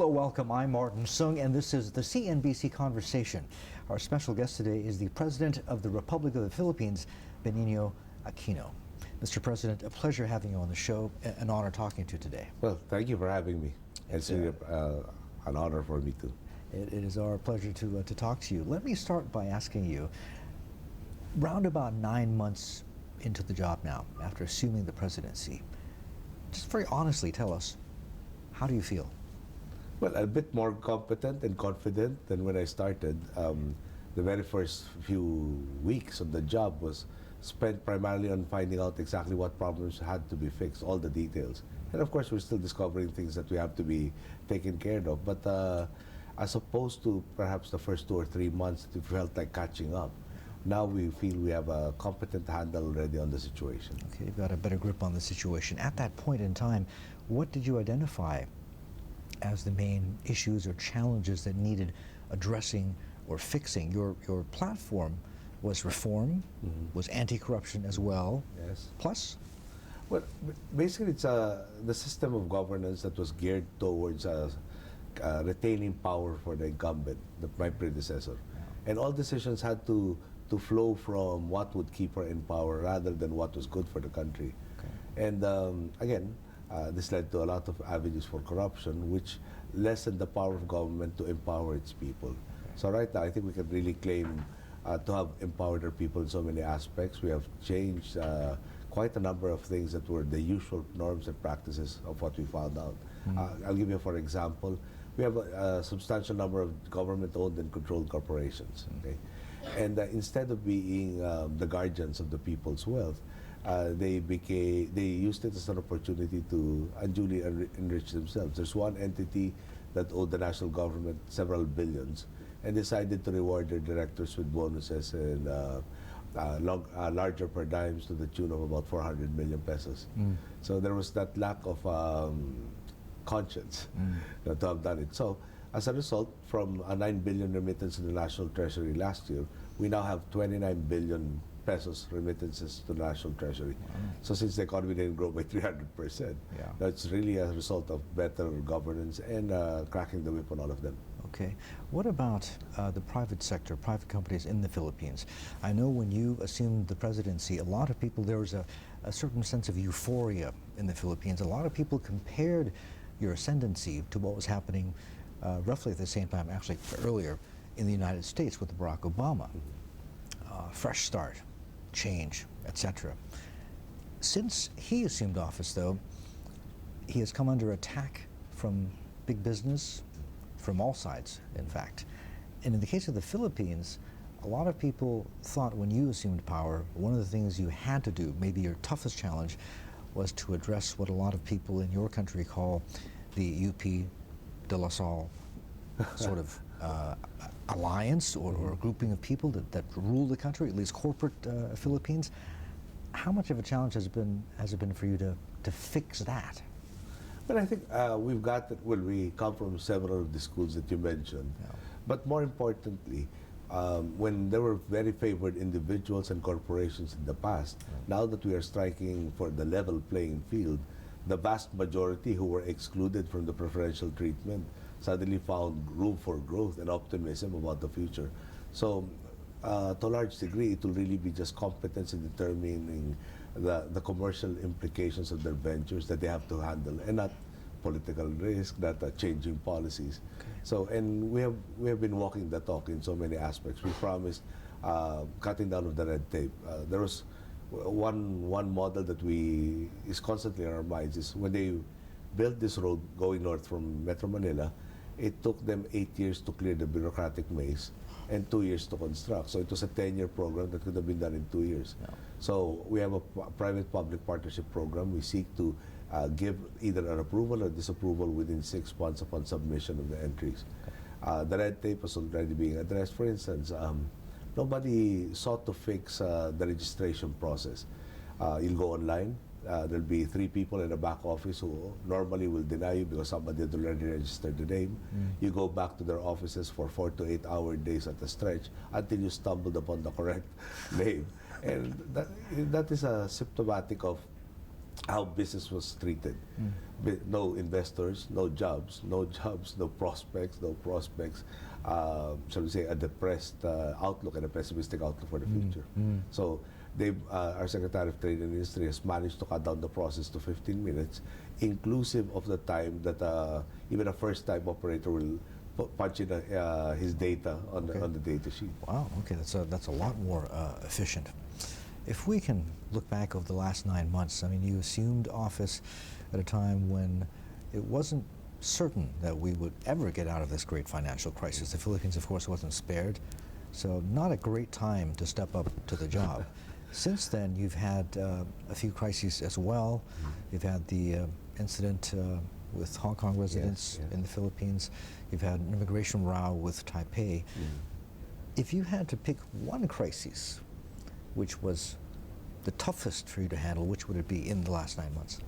Hello, welcome. I'm Martin Sung, and this is the CNBC Conversation. Our special guest today is the President of the Republic of the Philippines, Benigno Aquino. Mr. President, a pleasure having you on the show. An honor talking to you today. Well, thank you for having me. It's really an honor for me too. It is our pleasure to talk to you. Let me start by asking you, round about 9 months into the job now, after assuming the presidency, just very honestly tell us, how do you feel? Well, a bit more competent and confident than when I started. The very first few weeks of the job was spent primarily on finding out exactly what problems had to be fixed, all the details. And of course, we're still discovering things that we have to be taken care of. But as opposed to perhaps the first 2 or 3 months, it felt like catching up. Now we feel we have a competent handle already on the situation. Okay, you've got a better grip on the situation. At that point in time, what did you identify as the main issues or challenges that needed addressing or fixing? Your platform was reform, was anti-corruption as well. Yes. Plus? Well, basically it's the system of governance that was geared towards retaining power for the incumbent, my predecessor. Yeah. And all decisions had to flow from what would keep her in power rather than what was good for the country. Okay. And again, this led to a lot of avenues for corruption, which lessened the power of government to empower its people. Okay. So right now, I think we can really claim to have empowered our people in so many aspects. We have changed quite a number of things that were the usual norms and practices of what we found out. I'll give you, for example, we have a substantial number of government-owned and controlled corporations. Okay? And instead of being the guardians of the people's wealth, they used it as an opportunity to unduly enrich themselves. There's one entity that owed the national government several billions and decided to reward their directors with bonuses and larger per dimes to the tune of about 400 million pesos. So there was that lack of conscience to have done it. So as a result, from a 9 billion remittance to the national treasury last year, we now have 29 billion pesos remittances to the national treasury. So since the economy didn't grow by 300%, that's really a result of better governance and cracking the whip on all of them. Okay. What about the private sector, private companies in the Philippines? I know when you assumed the presidency, a lot of people, there was a certain sense of euphoria in the Philippines. A lot of people compared your ascendancy to what was happening roughly at the same time, actually earlier, in the United States with Barack Obama. Fresh start, change, etc. Since he assumed office, though, he has come under attack from big business, from all sides, in fact. And in the case of the Philippines, a lot of people thought when you assumed power, one of the things you had to do, maybe your toughest challenge, was to address what a lot of people in your country call the UP de la Salle sort of alliance or grouping of people that rule the country, at least corporate Philippines. How much of a challenge has it been for you to fix that? But I think we've got, well, we come from several of the schools that you mentioned. Yeah. But more importantly, when there were very favored individuals and corporations in the past, now that we are striking for the level playing field, the vast majority who were excluded from the preferential treatment suddenly found room for growth and optimism about the future. So to a large degree, it will really be just competence in determining the commercial implications of their ventures that they have to handle, and not political risk, not changing policies. Okay. So, and we have been walking the talk in so many aspects. We promised cutting down of the red tape. There was one model that is constantly in our minds is when they built this road going north from Metro Manila, it took them 8 years to clear the bureaucratic maze and 2 years to construct. So it was a 10-year program that could have been done in 2 years. Yeah. So we have a private-public partnership program. We seek to give either an approval or disapproval within 6 months upon submission of the entries. Okay. The red tape is already being addressed. For instance, nobody sought to fix the registration process. You'll go online. There'll be 3 people in the back office who normally will deny you because somebody had already registered the name. You go back to their offices for 4 to 8 hour days at a stretch until you stumbled upon the correct name. And that is a symptomatic of how business was treated. No investors, no jobs, no jobs, no prospects, shall we say, a depressed outlook and a pessimistic outlook for the future. So our Secretary of Trade and Industry has managed to cut down the process to 15 minutes, inclusive of the time that even a first-time operator will punch in his data on the data sheet. Wow, okay, that's a lot more efficient. If we can look back over the last 9 months, I mean, you assumed office at a time when it wasn't certain that we would ever get out of this great financial crisis. The Philippines, of course, wasn't spared, so not a great time to step up to the job. Since then, you've had a few crises as well. You've had the incident with Hong Kong residents in the Philippines. You've had an immigration row with Taipei. If you had to pick one crisis which was the toughest for you to handle, which would it be in the last 9 months?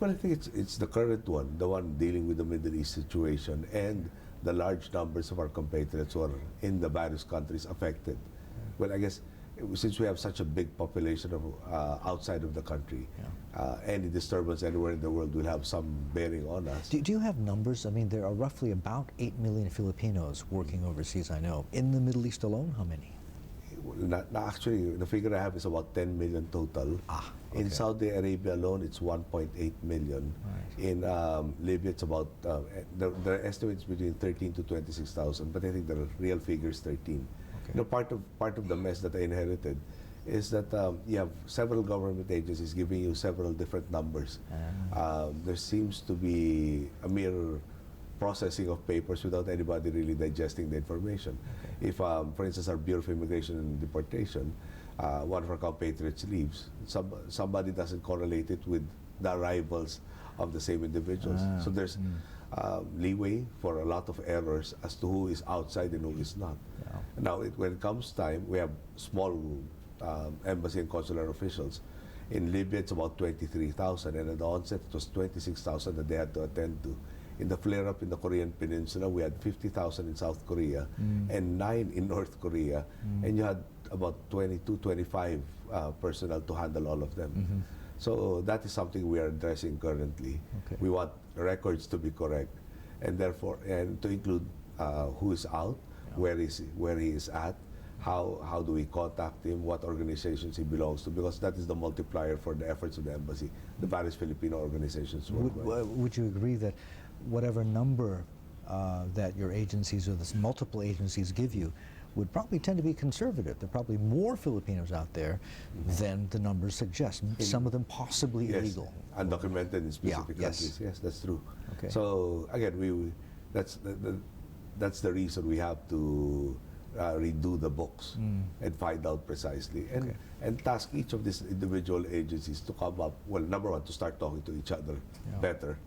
Well, I think it's the current one, the one dealing with the Middle East situation and the large numbers of our compatriots who are in the various countries affected. Well, I guess since we have such a big population of outside of the country, any disturbance anywhere in the world will have some bearing on us. Do you have numbers? I mean, there are roughly about 8 million Filipinos working overseas, I know. In the Middle East alone, how many? Actually, the figure I have is about 10 million total. In Saudi Arabia alone, it's 1.8 million. Right. In Libya, it's about, the estimate is between 13 to 26,000, but I think the real figure is 13. Okay. You know, part of the mess that I inherited is that you have several government agencies giving you several different numbers. There seems to be a mere processing of papers without anybody really digesting the information. Okay. If, for instance, our Bureau of Immigration and Deportation, one of our compatriots leaves, somebody doesn't correlate it with the arrivals of the same individuals. So there's leeway for a lot of errors as to who is outside and who is not. Now, when it comes time, we have small embassy and consular officials. In Libya, it's about 23,000, and at the onset, it was 26,000 that they had to attend to. In the flare-up in the Korean Peninsula, we had 50,000 in South Korea and 9 in North Korea, and you had about 22, 25 personnel to handle all of them. So that is something we are addressing currently. Okay. We want records to be correct, and therefore, and to include who is out, where he is at, how do we contact him, what organizations he belongs to, because that is the multiplier for the efforts of the embassy, the various Filipino organizations worldwide. Would you agree that whatever number that your agencies or the multiple agencies give you would probably tend to be conservative? There are probably more Filipinos out there than the numbers suggest, some of them possibly illegal. Undocumented in specific countries. Yes, that's true. Okay. So again, that's the reason we have to redo the books and find out precisely and task each of these individual agencies to come up, well, number one, to start talking to each other better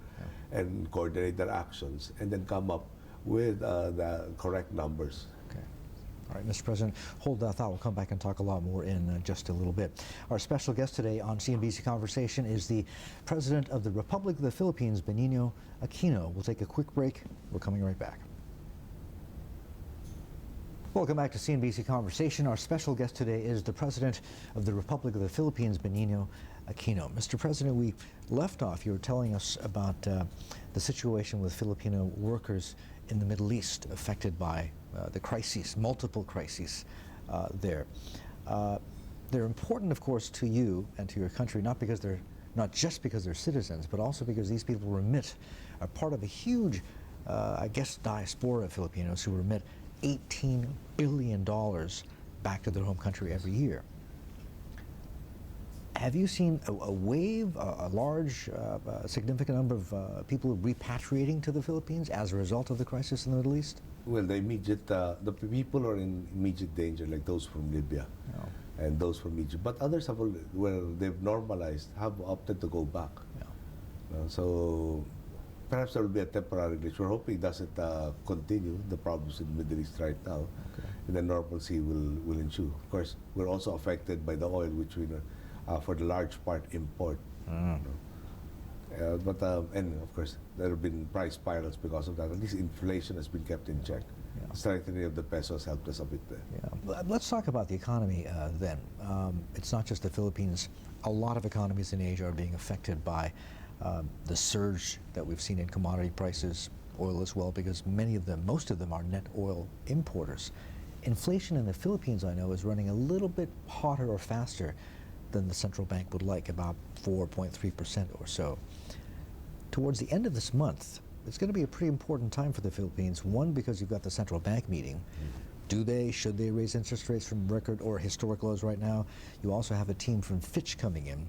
and coordinate their actions, and then come up with the correct numbers. Okay. All right, Mr. President, hold that thought. We'll come back and talk a lot more in just a little bit. Our special guest today on CNBC Conversation is the President of the Republic of the Philippines, Benigno Aquino. We'll take a quick break. We're coming right back. Welcome back to CNBC Conversation. Our special guest today is the President of the Republic of the Philippines, Benigno Aquino. Mr. President, we left off, you were telling us about the situation with Filipino workers in the Middle East affected by the crises, multiple crises there. They're important, of course, to you and to your country, not just because they're citizens, but also because these people are part of a huge, I guess, diaspora of Filipinos who remit $18 billion back to their home country every year. Have you seen a wave, a large, significant number of people repatriating to the Philippines as a result of the crisis in the Middle East? Well, the people are in immediate danger, like those from Libya and those from Egypt. But others have, where they've normalized, have opted to go back. So perhaps there will be a temporary glitch. We're hoping it doesn't continue, the problems in the Middle East right now. And then normalcy will ensue. Of course, we're also affected by the oil, which we for the large part import. But and of course there have been price spirals because of that. At least inflation has been kept in check. Yeah. strengthening of the peso has helped us a bit there. Yeah. Let's talk about the economy then. It's not just the Philippines. A lot of economies in Asia are being affected by the surge that we've seen in commodity prices, oil as well, because most of them are net oil importers. Inflation in the Philippines, I know, is running a little bit hotter or faster than the central bank would like, about 4.3% or so. Towards the end of this month, it's going to be a pretty important time for the Philippines. One, because you've got the central bank meeting. Should they raise interest rates from record or historic lows right now? You also have a team from Fitch coming in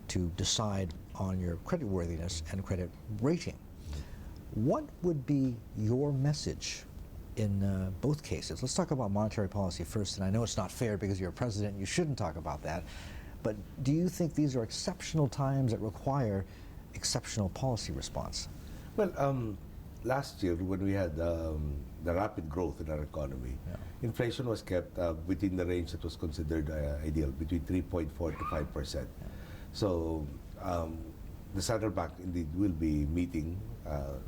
to decide on your creditworthiness and credit rating. What would be your message in both cases? Let's talk about monetary policy first, and I know it's not fair because you're a president, you shouldn't talk about that, but do you think these are exceptional times that require exceptional policy response? Well, last year when we had the rapid growth in our economy, inflation was kept within the range that was considered ideal, between 3.4 to 5%. So the central bank indeed will be meeting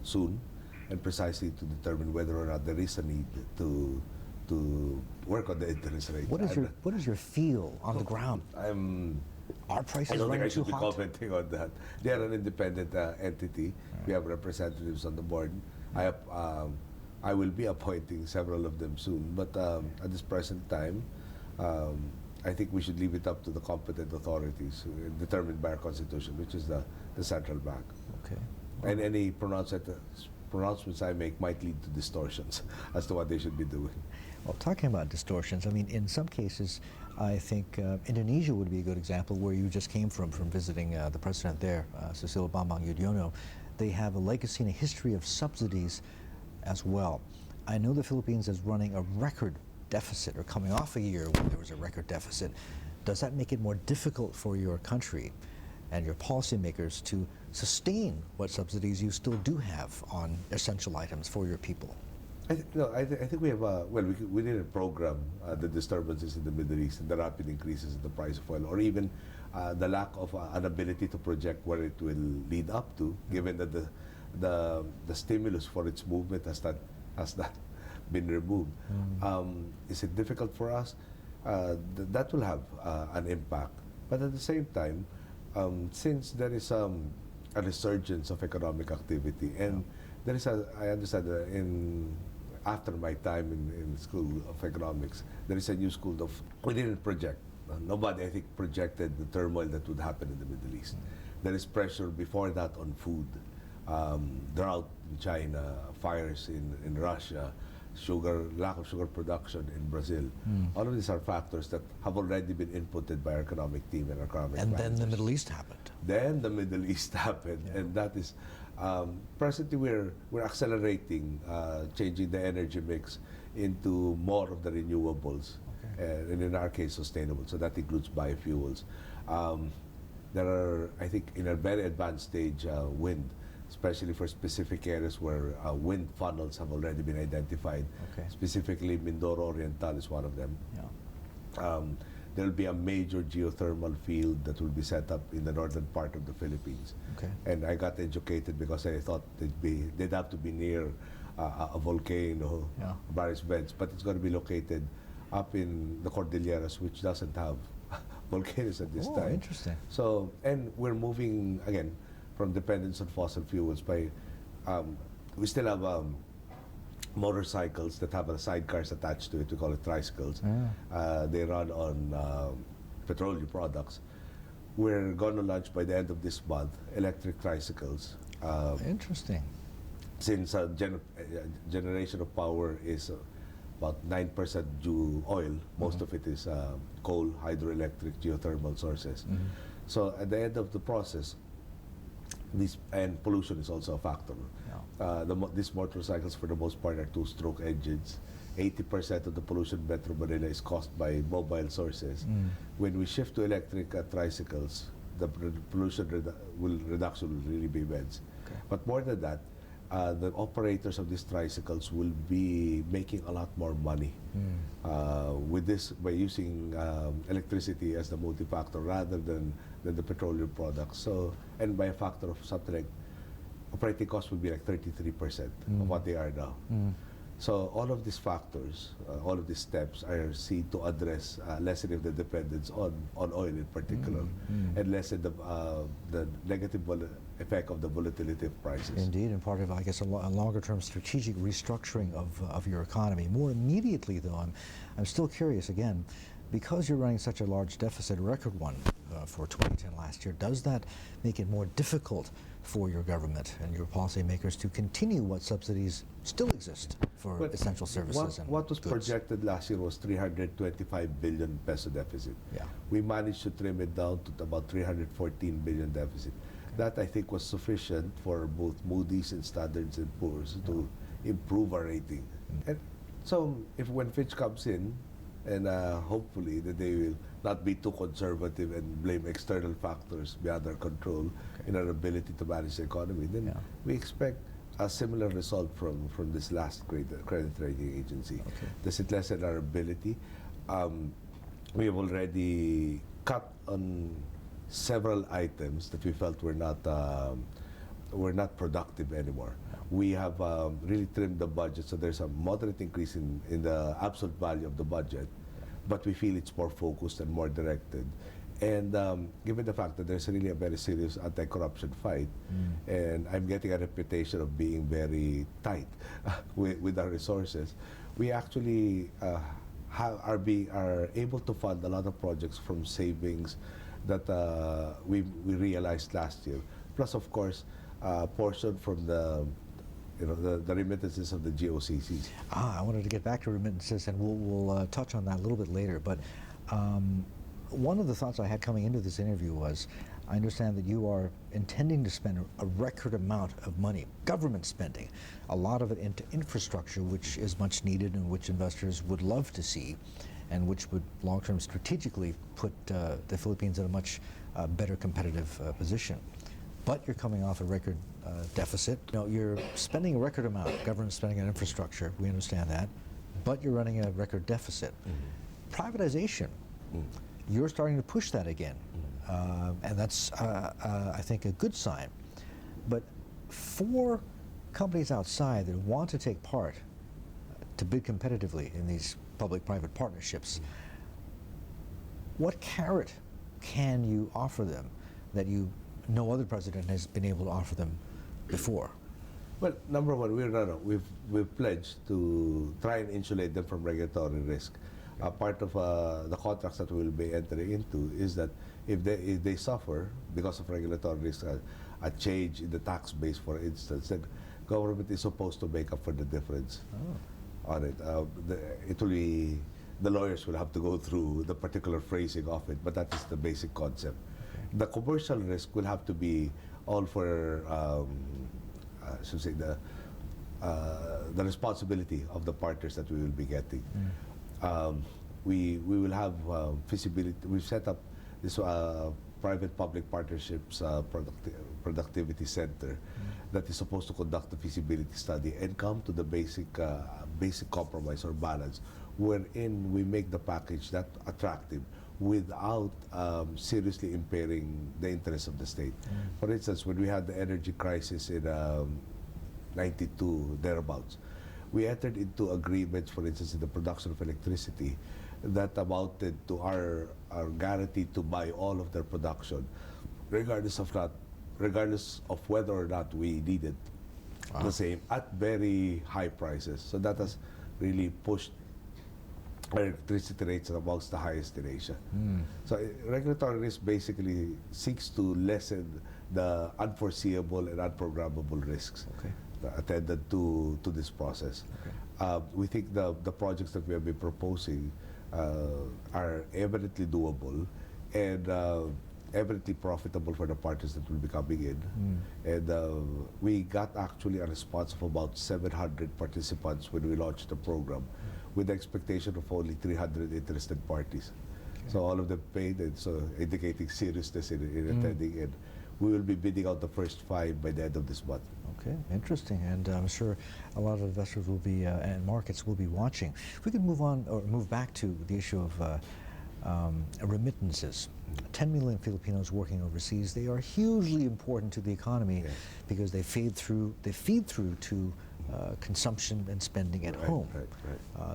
soon, and precisely to determine whether or not there is a need to work on the interest rate. What is your feel on the ground? Are prices I don't think I running too should be hot? commenting on that. They are an independent entity. We have representatives on the board. I will be appointing several of them soon, but at this present time, I think we should leave it up to the competent authorities determined by our constitution, which is the central bank. Okay. And any pronouncements I make might lead to distortions as to what they should be doing. Well, talking about distortions, I mean, in some cases, I think Indonesia would be a good example, where you just came from visiting the president there, Susilo Bambang Yudhoyono. They have a legacy and a history of subsidies as well. I know the Philippines is running a record deficit, or coming off a year when there was a record deficit. Does that make it more difficult for your country and your policymakers to sustain what subsidies you still do have on essential items for your people? I think we have we did a program, the disturbances in the Middle East and the rapid increases in the price of oil, or even the lack of an ability to project where it will lead up to, given that the stimulus for its movement has not been removed. Is it difficult for us? That will have an impact. But at the same time, since there is a resurgence of economic activity, and there is I understand after my time in School of Economics, there is a new school of, we didn't project. Nobody, I think, projected the turmoil that would happen in the Middle East. There is pressure before that on food, drought in China, fires in Russia, lack of sugar production in Brazil. All of these are factors that have already been inputted by our economic team and our economic And managers. then the Middle East happened. Then the Middle East happened, and that is presently we're accelerating, changing the energy mix into more of the renewables, and in our case, sustainable. So that includes biofuels. There are, I think, in a very advanced stage, wind, especially for specific areas where wind funnels have already been identified. Specifically, Mindoro Oriental is one of them. There will be a major geothermal field that will be set up in the northern part of the Philippines. And I got educated because I thought they'd have to be near a volcano, various vents, but it's going to be located up in the Cordilleras, which doesn't have volcanoes at this time. Interesting. So, and we're moving again from dependence on fossil fuels by, we still have motorcycles that have sidecars attached to it. We call it tricycles. They run on petroleum products. We're going to launch by the end of this month electric tricycles. Interesting. Since generation of power is about 9% due oil, most of it is coal, hydroelectric, geothermal sources. So at the end of the process, and pollution is also a factor. These motorcycles, for the most part, are two-stroke engines. 80% of the pollution in Metro Manila is caused by mobile sources. When we shift to electric tricycles, the pollution reduction will really be immense. But more than that, the operators of these tricycles will be making a lot more money with this, by using electricity as the multi-factor rather than the petroleum products. So, and by a factor of something like, operating costs will be like 33% of what they are now. So all of these factors, all of these steps are seen to address lessening the dependence on oil in particular, and lessen the negative effect of the volatility of prices. Indeed, and part of, I guess, a longer-term strategic restructuring of your economy. More immediately, though, I'm still curious, again, because you're running such a large deficit, a record one for 2010 last year, does that make it more difficult for your government and your policymakers to continue what subsidies still exist for essential services and what was goods? projected last year was 325 billion peso deficit. Yeah. We managed to trim it down to about 314 billion deficit. That, I think, was sufficient for both Moody's and Standards & Poor's to improve our rating. And so if when Fitch comes in, and hopefully that they will not be too conservative and blame external factors beyond our control in our ability to manage the economy, then we expect a similar result from this last credit rating agency. Does it lessen our ability? We have already cut on several items that we felt were not productive anymore. We have really trimmed the budget, so there's a moderate increase in the absolute value of the budget, but we feel it's more focused and more directed. And given the fact that there's really a very serious anti-corruption fight, and I'm getting a reputation of being very tight with our resources, we actually are able to fund a lot of projects from savings that we realized last year. Plus, of course, a portion from the remittances of the GOCCs. I wanted to get back to remittances, and we'll touch on that a little bit later. But one of the thoughts I had coming into this interview was, I understand that you are intending to spend a record amount of money, government spending, a lot of it into infrastructure, which is much needed and which investors would love to see, and which would long-term strategically put the Philippines in a much better competitive position. But you're coming off a record deficit. You're spending a record amount, government spending on infrastructure, we understand that, but you're running a record deficit. Privatization, you're starting to push that again, and that's, I think, a good sign. But for companies outside that want to take part to bid competitively in these public-private partnerships, what carrot can you offer them that no other president has been able to offer them before? Well, number one, we've pledged to try and insulate them from regulatory risk. Part of the contracts that we'll be entering into is that if they suffer because of regulatory risk, a change in the tax base, for instance, then government is supposed to make up for the difference on it. It will be, the lawyers will have to go through the particular phrasing of it, but that is the basic concept. The commercial risk will have to be all for, should say, the responsibility of the partners that we will be getting. We will have feasibility. We've set up this private-public partnerships productivity center that is supposed to conduct the feasibility study and come to the basic compromise or balance, wherein we make the package that attractive without seriously impairing the interests of the state. For instance, when we had the energy crisis in 92, thereabouts, we entered into agreements, for instance, in the production of electricity that amounted to our guarantee to buy all of their production, regardless of whether or not we needed the same, at very high prices. So that has really pushed our electricity rates amongst the highest in Asia. So regulatory risk basically seeks to lessen the unforeseeable and unprogrammable risks attended to this process. We think the projects that we have been proposing are evidently doable and evidently profitable for the partners that will be coming in. And we got actually a response of about 700 participants when we launched the program, with the expectation of only 300 interested parties. So all of them paid, and so indicating seriousness in attending, and we will be bidding out the first 5 by the end of this month. Okay, interesting, and I'm sure a lot of investors will be and markets will be watching. If we could move on or move back to the issue of remittances. 10 million Filipinos working overseas. They are hugely important to the economy because they feed through to consumption and spending at home,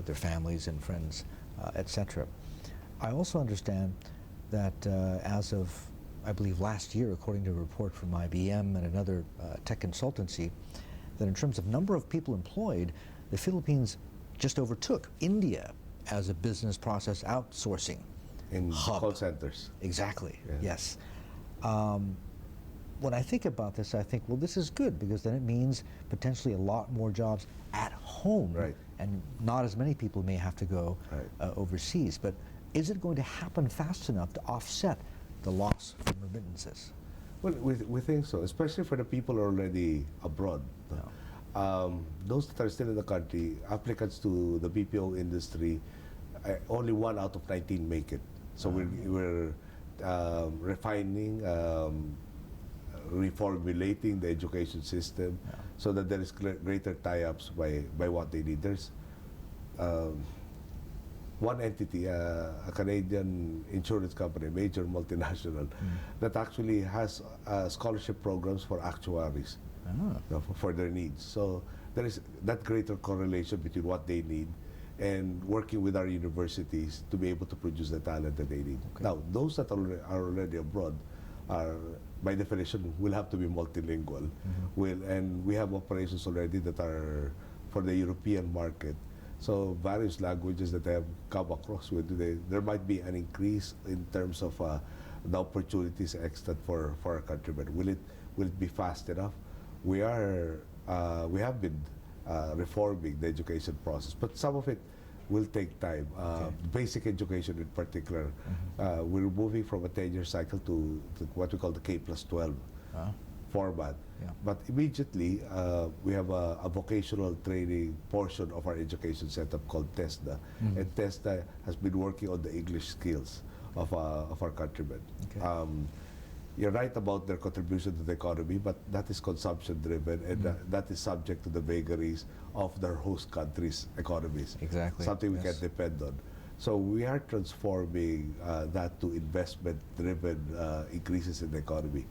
their families and friends, etc. I also understand that as of, I believe, last year, according to a report from IBM and another tech consultancy, that in terms of number of people employed, the Philippines just overtook India as a business process outsourcing in hub. call centers. Exactly, Yeah. yes. When I think about this, I think, well, this is good, because then it means potentially a lot more jobs at home, Right. and not as many people may have to go overseas. But is it going to happen fast enough to offset the loss from remittances? Well, we think so, especially for the people already abroad. Those that are still in the country, applicants to the BPO industry, only 1 out of 19 make it. So we're refining, reformulating the education system so that there is greater tie-ups by what they need. There's one entity, a Canadian insurance company, major multinational, that actually has scholarship programs for actuaries for their needs. So there is that greater correlation between what they need and working with our universities to be able to produce the talent that they need. Now, those that are already abroad are, by definition, will have to be multilingual. And we have operations already that are for the European market. So various languages that I have come across with, there might be an increase in terms of the opportunities extant for our countrymen. Will it be fast enough? We have been reforming the education process, but some of it will take time. Basic education in particular, we're moving from a 10-year cycle to what we call the K+12 format. But immediately, we have a vocational training portion of our education setup called TESDA. And TESDA has been working on the English skills of our countrymen. You're right about their contribution to the economy, but that is consumption-driven, and that is subject to the vagaries of their host countries' economies. Exactly. Something we can depend on. So we are transforming that to investment-driven increases in the economy.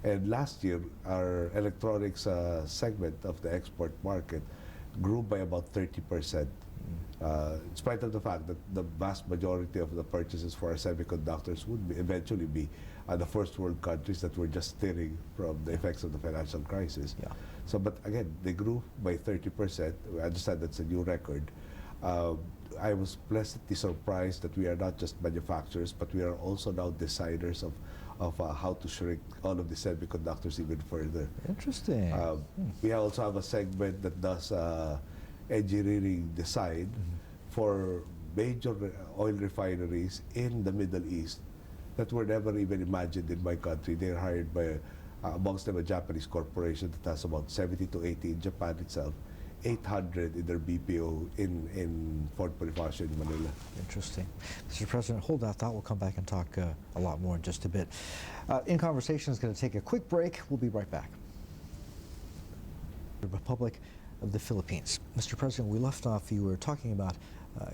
And last year, our electronics segment of the export market grew by about 30%. In spite of the fact that the vast majority of the purchases for our semiconductors would eventually be the first world countries that were just steering from the effects of the financial crisis. So, but again, they grew by 30%. I understand that's a new record. I was pleasantly surprised that we are not just manufacturers, but we are also now designers of how to shrink all of the semiconductors even further. Interesting. We also have a segment that does engineering design for major oil refineries in the Middle East that were never even imagined in my country. They're hired by, amongst them, a Japanese corporation that has about 70 to 80 in Japan itself, 800 in their BPO in Fort Bonifacio in Manila. Interesting. Mr. President, hold that thought. We'll come back and talk a lot more in just a bit. In Conversation is going to take a quick break. We'll be right back. The Republic of the Philippines. Mr. President, we left off, you were talking about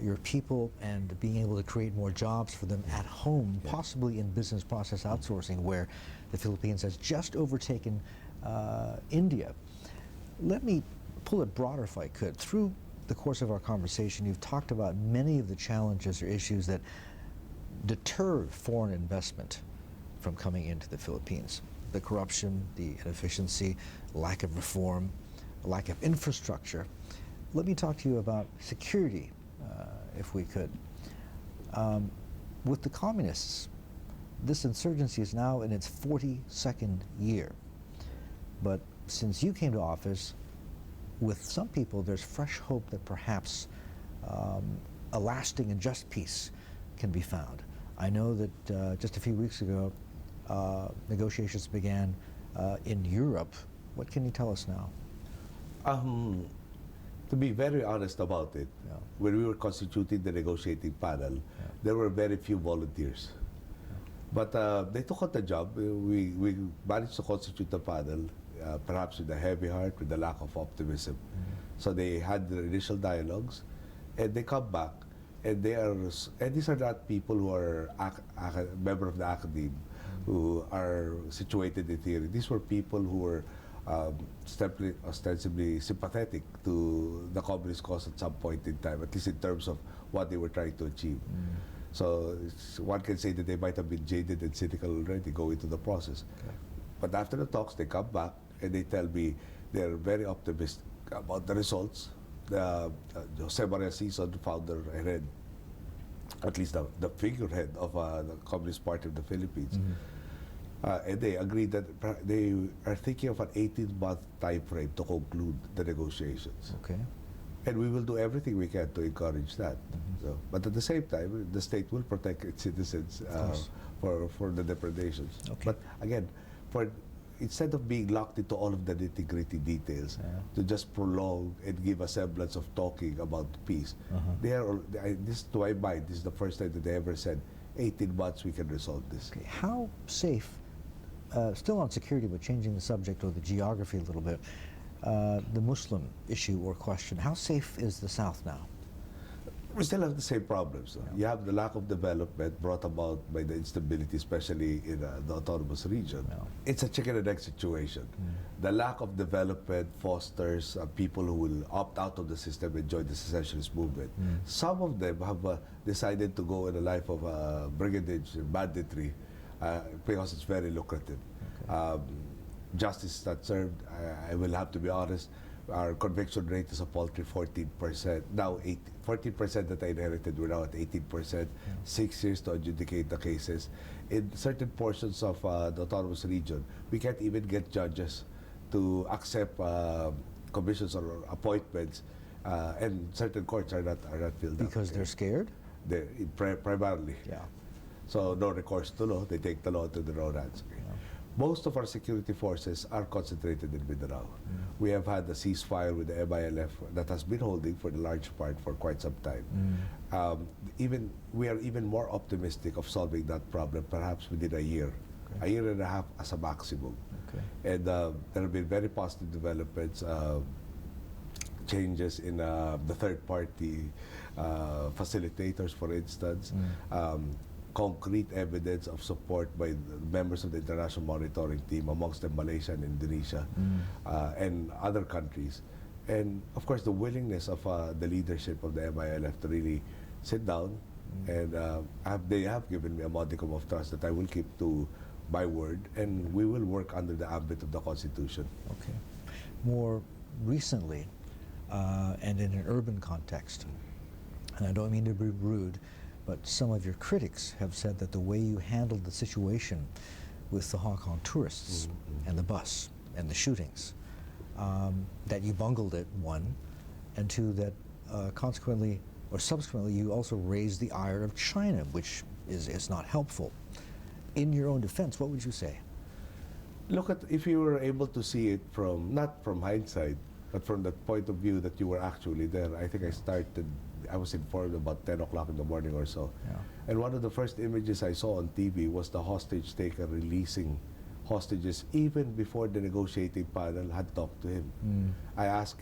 your people and being able to create more jobs for them at home, possibly in business process outsourcing, where the Philippines has just overtaken India. Let me pull it broader, if I could. Through the course of our conversation, you've talked about many of the challenges or issues that deter foreign investment from coming into the Philippines. The corruption, the inefficiency, lack of reform, lack of infrastructure. Let me talk to you about security, if we could. With the communists, this insurgency is now in its 42nd year. But since you came to office, with some people, there's fresh hope that perhaps a lasting and just peace can be found. I know that just a few weeks ago, negotiations began in Europe. What can you tell us now? To be very honest about it, when we were constituting the negotiating panel, there were very few volunteers. But they took on the job. We managed to constitute the panel, perhaps with a heavy heart, with a lack of optimism. So they had the initial dialogues, and they come back, and these are not people who are member of the academe, who are situated in theory. These were people who were ostensibly sympathetic to the communist cause at some point in time, at least in terms of what they were trying to achieve. So one can say that they might have been jaded and cynical already going through the process. Okay. But after the talks, they come back and they tell me they're very optimistic about the results. Jose Maria Sison, the founder and head, at least the figurehead of the Communist Party of the Philippines, and they agreed that they are thinking of an 18-month time frame to conclude the negotiations. Okay. And we will do everything we can to encourage that. So, but at the same time, the state will protect its citizens for the depredations. Okay. But again, instead of being locked into all of the nitty-gritty details, to just prolong and give a semblance of talking about peace, this, to my mind, this is the first time that they ever said, 18 months we can resolve this. Okay. How safe, still on security, but changing the subject or the geography a little bit, the Muslim issue or question, how safe is the South now? We still have the same problems. You have the lack of development brought about by the instability, especially in the autonomous region. It's a chicken and egg situation. The lack of development fosters people who will opt out of the system and join the secessionist movement. Some of them have decided to go in a life of brigandage and banditry because it's very lucrative. Justice is not served. I will have to be honest. Our conviction rate is a paltry 14%. Now, 14% that I inherited, we're now at 18%. 6 years to adjudicate the cases. In certain portions of the autonomous region, we can't even get judges to accept commissions or appointments, and certain courts are not filled up. Because they're scared? They're primarily. Yeah. So no recourse to law. They take the law to their own hands. Most of our security forces are concentrated in Mindanao. We have had a ceasefire with the MILF that has been holding for the large part for quite some time. We are even more optimistic of solving that problem perhaps within a year and a half as a maximum. And there have been very positive developments, changes in the third-party facilitators, for instance. Concrete evidence of support by the members of the international monitoring team, amongst them Malaysia and Indonesia, and other countries. And of course, the willingness of the leadership of the MILF to really sit down, and they have given me a modicum of trust that I will keep to my word, and we will work under the ambit of the Constitution. Okay. More recently, and in an urban context, and I don't mean to be rude, but some of your critics have said that the way you handled the situation with the Hong Kong tourists and the bus and the shootings, that you bungled it, one, and two, that consequently or subsequently you also raised the ire of China, which is not helpful. In your own defense, what would you say? Look at, if you were able to see it from, not from hindsight, but from the point of view that you were actually there. I think I was informed about 10 o'clock in the morning or so. And one of the first images I saw on TV was the hostage taker releasing hostages even before the negotiating panel had talked to him. I asked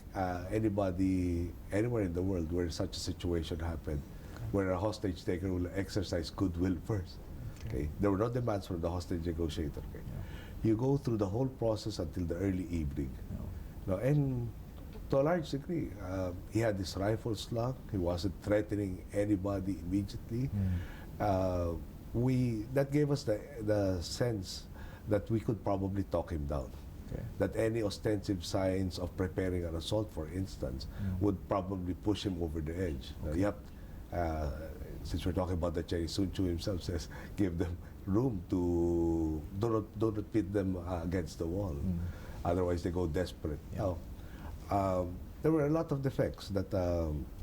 anybody, anywhere in the world where such a situation happened, where a hostage taker will exercise goodwill first. There were no demands from the hostage negotiator. You go through the whole process until the early evening. And to a large degree, he had this rifle slung. He wasn't threatening anybody immediately. That gave us the sense that we could probably talk him down. That any ostensive signs of preparing an assault, for instance, would probably push him over the edge. You have, since we're talking about the Chinese, Sun Tzu himself says, give them room to, don't pit them against the wall. Otherwise, they go desperate. There were a lot of defects that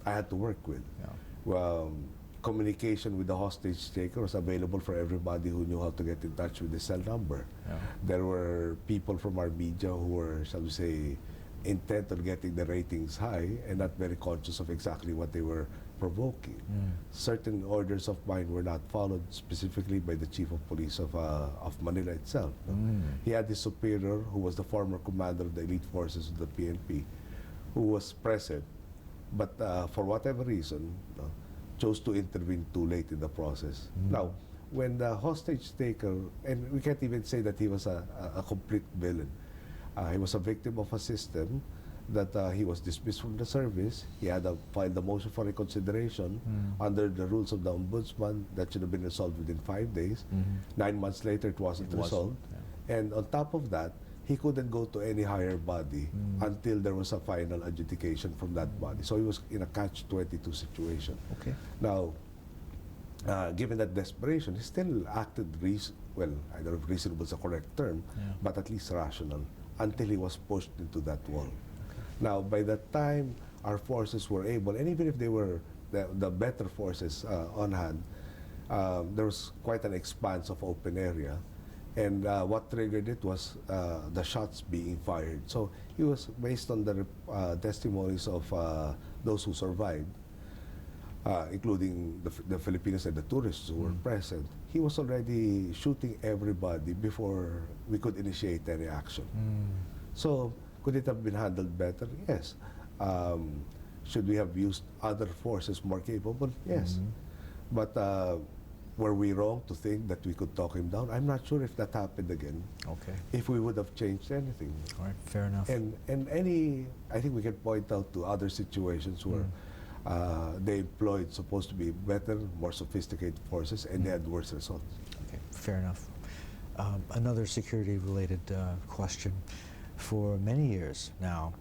I had to work with. Communication with the hostage taker was available for everybody who knew how to get in touch with the cell number. There were people from our media who were, shall we say, intent on getting the ratings high and not very conscious of exactly what they were provoking. Certain orders of mine were not followed, specifically by the chief of police of Manila itself. He had his superior, who was the former commander of the elite forces of the PNP, who was present, but for whatever reason, chose to intervene too late in the process. Now, when the hostage taker, and we can't even say that he was a complete villain, He was a victim of a system that he was dismissed from the service. He had filed a motion for reconsideration under the rules of the ombudsman that should have been resolved within 5 days. 9 months later, it wasn't resolved. Yeah. And on top of that, he couldn't go to any higher body until there was a final adjudication from that body. So he was in a catch-22 situation. Okay. Now, given that desperation, he still acted, well, I don't know if reasonable is a correct term, but at least rational, until he was pushed into that wall. Now, by that time, our forces were able, and even if they were the better forces on hand, there was quite an expanse of open area. And what triggered it was the shots being fired. So he was, based on the testimonies of those who survived, including the Filipinos and the tourists who were present, he was already shooting everybody before we could initiate any action. So, could it have been handled better? Yes. Should we have used other forces more capable? Yes. But were we wrong to think that we could talk him down? I'm not sure if that happened again. Okay. If we would have changed anything. All right, fair enough. And I think we can point out to other situations where they employed supposed to be better, more sophisticated forces, and they had worse results. Okay, fair enough. Another security-related question. For many years now,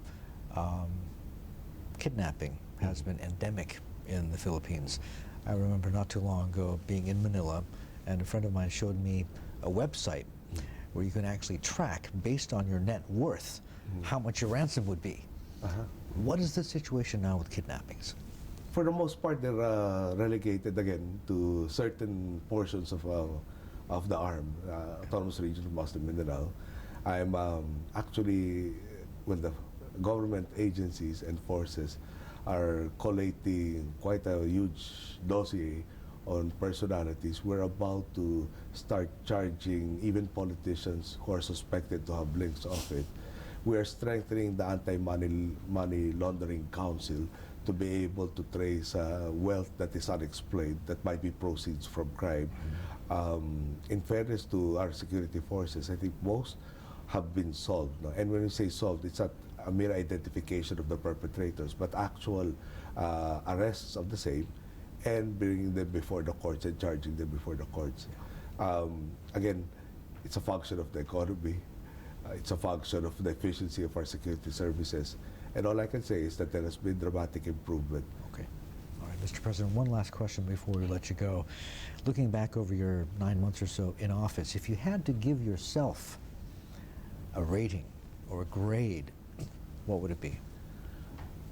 kidnapping has been endemic in the Philippines. I remember not too long ago being in Manila, and a friend of mine showed me a website where you can actually track, based on your net worth, how much your ransom would be. What is the situation now with kidnappings? For the most part, they're relegated again to certain portions of the autonomous region of Muslim Mindanao. I'm actually, well, the government agencies and forces are collating quite a huge dossier on personalities. We're about to start charging even politicians who are suspected to have links of it. We are strengthening the Anti-Money Laundering Council to be able to trace wealth that is unexplained, that might be proceeds from crime. In fairness to our security forces, I think most have been solved. No? And when we say solved, it's not a mere identification of the perpetrators, but actual arrests of the same and bringing them before the courts and charging them before the courts. Again, it's a function of the economy. It's a function of the efficiency of our security services. And all I can say is that there has been dramatic improvement. Okay. All right, Mr. President, one last question before we let you go. Looking back over your 9 months or so in office, if you had to give yourself a rating or a grade, what would it be?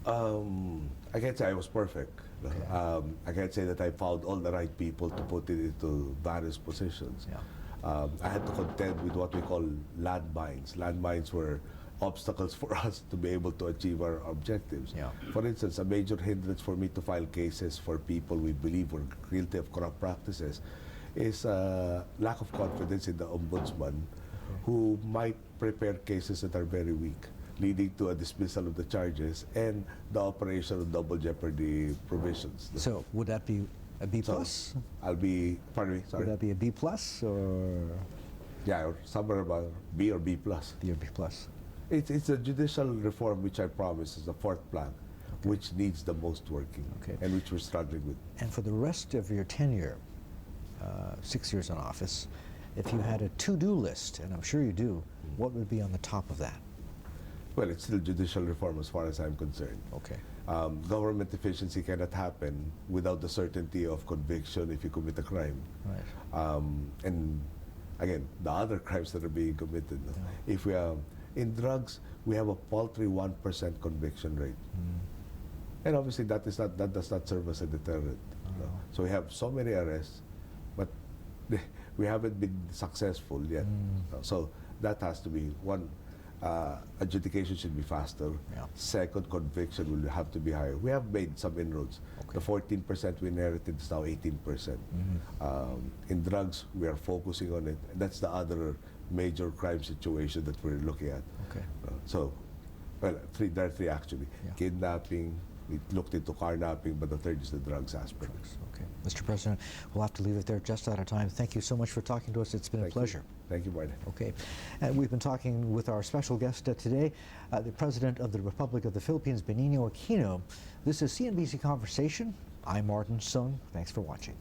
I can't say I was perfect. Okay. I can't say that I found all the right people to put it into various positions. Yeah. I had to contend with what we call landmines. Landmines were obstacles for us to be able to achieve our objectives. Yeah. For instance, a major hindrance for me to file cases for people we believe were guilty of corrupt practices is lack of confidence in the ombudsman, who might prepare cases that are very weak, leading to a dismissal of the charges and the operation of double jeopardy provisions. So would that be a B plus? So I'll be, pardon me, sorry. Would that be a B plus or? Yeah, or somewhere about B or B plus. B or B plus. It's a judicial reform which I promise is the fourth plan, which needs the most working, and which we're struggling with. And for the rest of your tenure, 6 years in office, if you had a to-do list, and I'm sure you do, what would be on the top of that? Well, it's still judicial reform as far as I'm concerned. Okay. Government efficiency cannot happen without the certainty of conviction if you commit a crime. Right. And again, the other crimes that are being committed. Yeah. If we are in drugs, we have a paltry 1% conviction rate. And obviously that does not serve as a deterrent. No. So we have so many arrests, but we haven't been successful yet. So that has to be one. Adjudication should be faster. Yeah. Second, conviction will have to be higher. We have made some inroads. The 14% we inherited is now 18%. In drugs, we are focusing on it. That's the other major crime situation that we're looking at. Okay. So, well, there are three actually. Yeah. Kidnapping, We looked into carnapping, but the third is the drugs aspect. Okay. Mr. President, we'll have to leave it there, just out of time. Thank you so much for talking to us. It's been a pleasure. Thank you, Martin. Okay. And we've been talking with our special guest today, the President of the Republic of the Philippines, Benigno Aquino. This is CNBC Conversation. I'm Martin Sung. Thanks for watching.